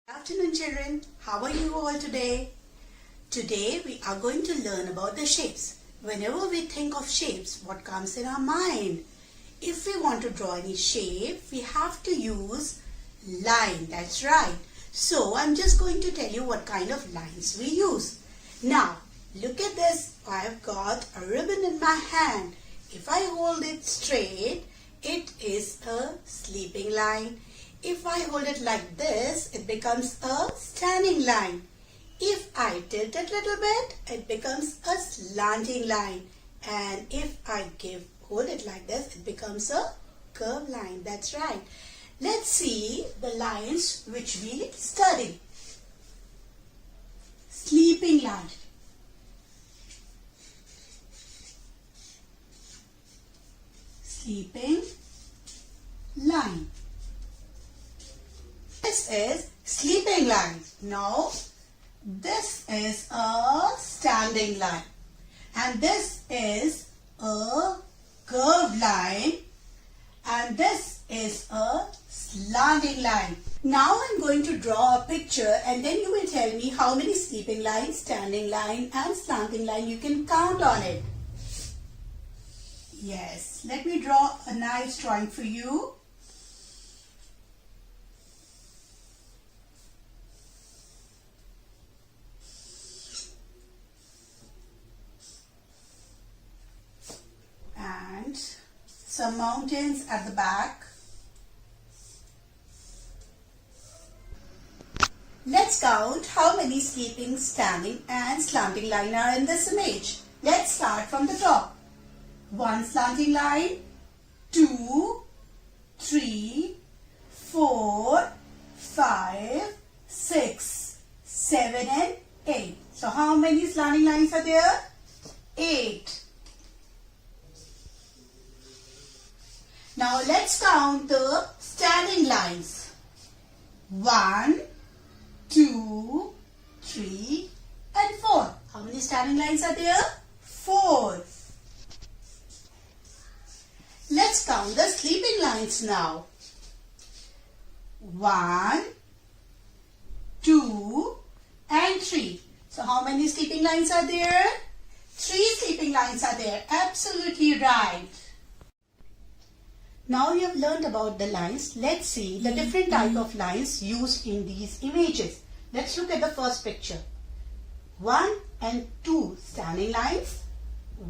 Good afternoon children, how are you all today? Today we are going to learn about the shapes. Whenever we think of shapes, what comes in our mind? If we want to draw any shape, we have to use line, that's right. So I'm just going to tell you what kind of lines we use. Now look at this, I have got a ribbon in my hand. If I hold it straight, it is a sleeping line. If I hold it like this, it becomes a standing line. If I tilt it a little bit, it becomes a slanting line. And if I hold it like this, it becomes a curved line. That's right. Let's see the lines which we study. Sleeping line. Sleeping line. This is sleeping line. Now, this is a standing line. And this is a curved line. And this is a slanting line. Now, I'm going to draw a picture and then you will tell me how many sleeping lines, standing line and slanting line you can count on it. Yes, let me draw a nice drawing for you. And some mountains at the back. Let's count how many sleeping, standing and slanting line are in this image. Let's start from the top. 1 slanting line, 2, 3, 4, 5, 6, 7 and 8. So how many slanting lines are there? 8. Now let's count the standing lines. 1, 2, 3 and 4. How many standing lines are there? 4. Let's count the sleeping lines now. 1, 2 and 3. So how many sleeping lines are there? 3 sleeping lines are there. Absolutely right. Now you have learned about the lines. Let's see the different type of lines used in these images. Let's look at the first picture. 1 and 2 standing lines.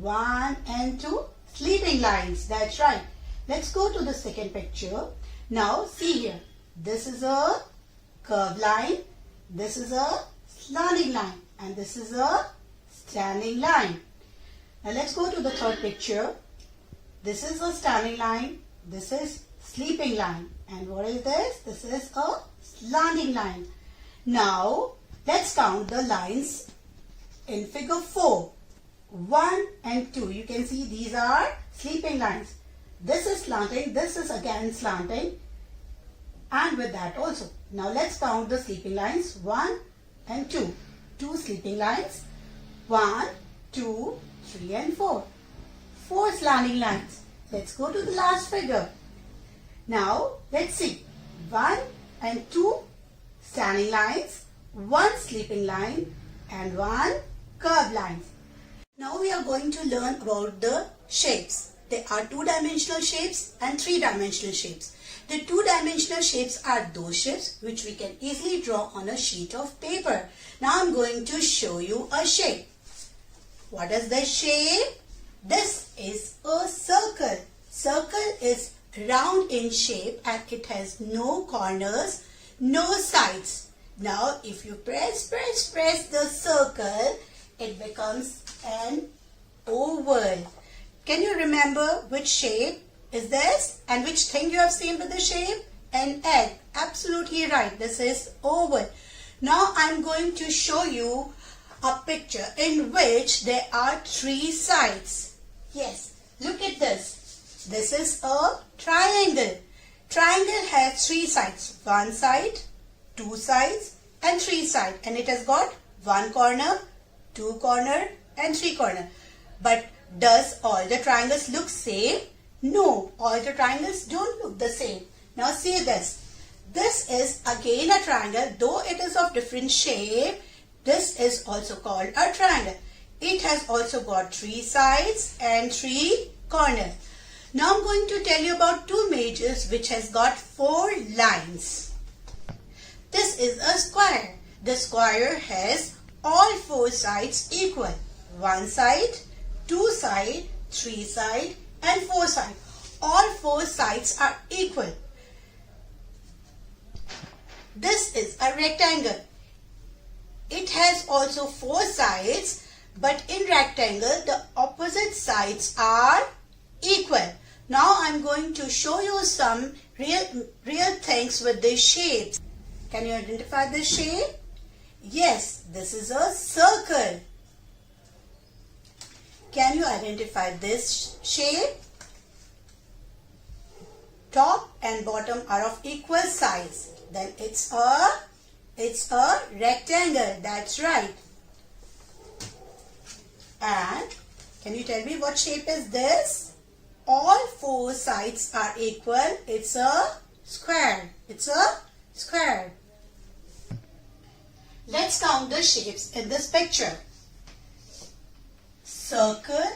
1 and 2 sleeping lines. That's right. Let's go to the second picture. Now see here. This is a curved line. This is a slanting line. And this is a standing line. Now let's go to the third picture. This is a standing line. This is sleeping line. And what is this? This is a slanting line. Now, let's count the lines in figure 4. 1 and 2. You can see these are sleeping lines. This is slanting. This is again slanting. And with that also. Now, let's count the sleeping lines. 1 and 2. 2 sleeping lines. 1, 2, 3 and 4. 4 slanting lines. Let's go to the last figure. Now, let's see. 1 and 2 standing lines, 1 sleeping line and 1 curved line. Now we are going to learn about the shapes. There are 2-dimensional shapes and 3-dimensional shapes. The 2-dimensional shapes are those shapes which we can easily draw on a sheet of paper. Now I'm going to show you a shape. What is the shape? This is a circle. Circle is round in shape and it has no corners, no sides. Now if you press the circle, it becomes an oval. Can you remember which shape is this and which thing you have seen with the shape? An egg. Absolutely right. This is oval. Now I'm going to show you a picture in which there are 3 sides. Yes, look at this. This is a triangle. Triangle has 3 sides. 1 side, 2 sides and 3 sides. And it has got 1 corner, 2 corner and 3 corner. But does all the triangles look same? No, all the triangles don't look the same. Now see this. This is again a triangle, though it is of different shape. This is also called a triangle. It has also got 3 sides and 3 corners. Now I'm going to tell you about 2 images which has got 4 lines. This is a square. The square has all 4 sides equal. 1 side, 2 side, 3 side and 4 side. All 4 sides are equal. This is a rectangle. It has also 4 sides, but in rectangle the opposite sides are equal. Now I'm going to show you some real things with these shapes. Can you identify this shape? Yes, this is a circle. Can you identify this shape? Top and bottom are of equal size. Then it's a rectangle. That's right. And can you tell me what shape is this? All 4 sides are equal. It's a square. It's a square. Let's count the shapes in this picture. Circle.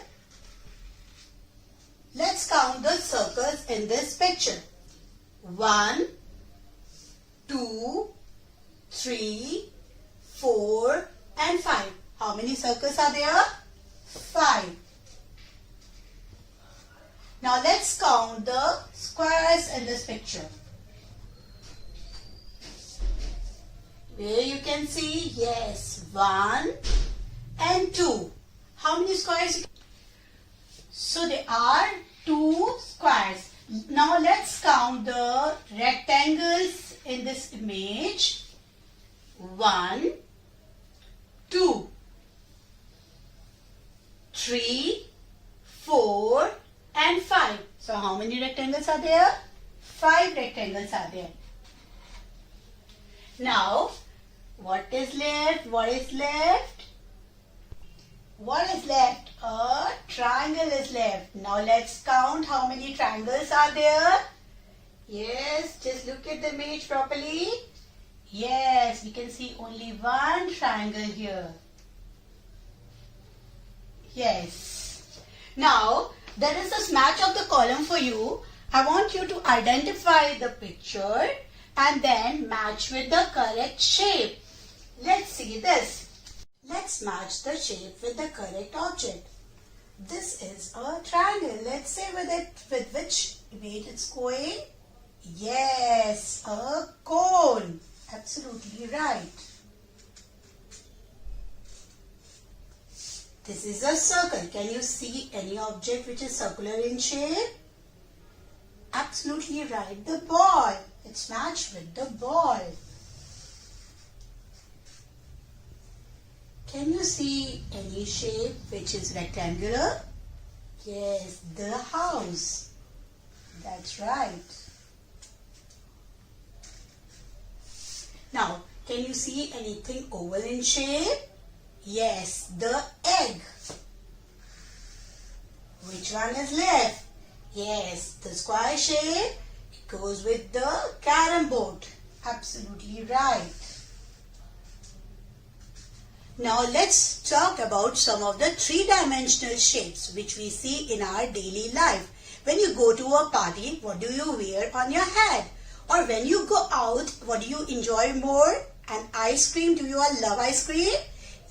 Let's count the circles in this picture. 1, 2, 3, 4 and 5. How many circles are there? 5. Now let's count the squares in this picture. Where you can see, yes, 1 and 2. How many squares? So there are 2 squares. Now let's count the rectangles in this image. 1, 2, 3, 4 and 5. So how many rectangles are there? 5 rectangles are there. Now what is left? What is left? What is left? A triangle is left. Now let's count how many triangles are there. Yes, just look at the image properly. Yes, we can see only 1 triangle here. Yes. Now there is a match of the column for you. I want you to identify the picture and then match with the correct shape. Let's see this. Let's match the shape with the correct object. This is a triangle. Let's say with which image it's going. Yes, a cone. Absolutely right. This is a circle. Can you see any object which is circular in shape? Absolutely right. The ball. It's matched with the ball. Can you see any shape which is rectangular? Yes, the house. That's right. Now, can you see anything oval in shape? Yes, the egg. Which one is left? Yes, the square shape. It goes with the carom board. Absolutely right. Now let's talk about some of the 3-dimensional shapes which we see in our daily life. When you go to a party, what do you wear on your head? Or when you go out, what do you enjoy more? An ice cream? Do you all love ice cream?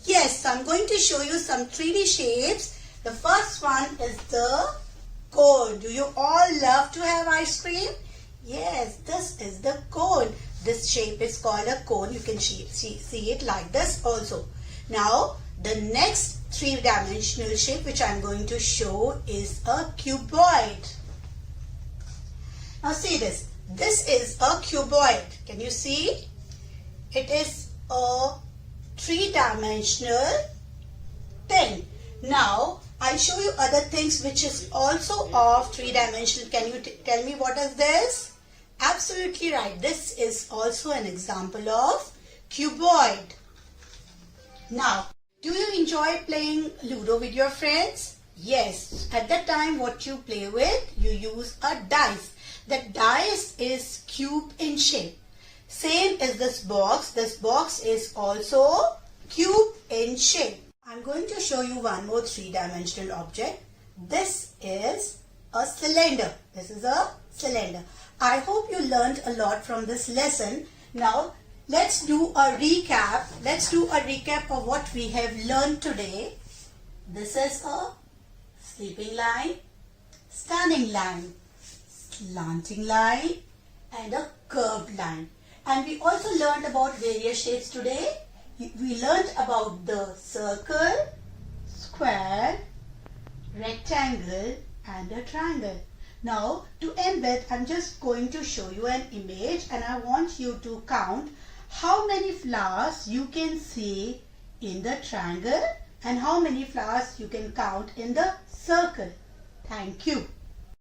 Yes, so I'm going to show you some 3D shapes. The first one is the cone. Do you all love to have ice cream? Yes, this is the cone. This shape is called a cone. You can see it like this also. Now, the next 3-dimensional shape which I am going to show is a cuboid. Now see this. This is a cuboid. Can you see? It is a 3-dimensional thing. Now, I'll show you other things which is also of 3-dimensional. Can you tell me what is this? Absolutely right. This is also an example of cuboid. Now, do you enjoy playing Ludo with your friends? Yes. At that time, what you play with, you use a dice. The dice is cube in shape. Same is this box. This box is also cube in shape. I'm going to show you one more three-dimensional object. This is a cylinder. This is a cylinder. I hope you learned a lot from this lesson. Now let's do a recap. Let's do a recap of what we have learned today. This is a sleeping line, standing line, slanting line, and a curved line. And we also learned about various shapes today. We learned about the circle, square, rectangle, and a triangle. Now to end with, I'm just going to show you an image and I want you to count how many flowers you can see in the triangle and how many flowers you can count in the circle. Thank you.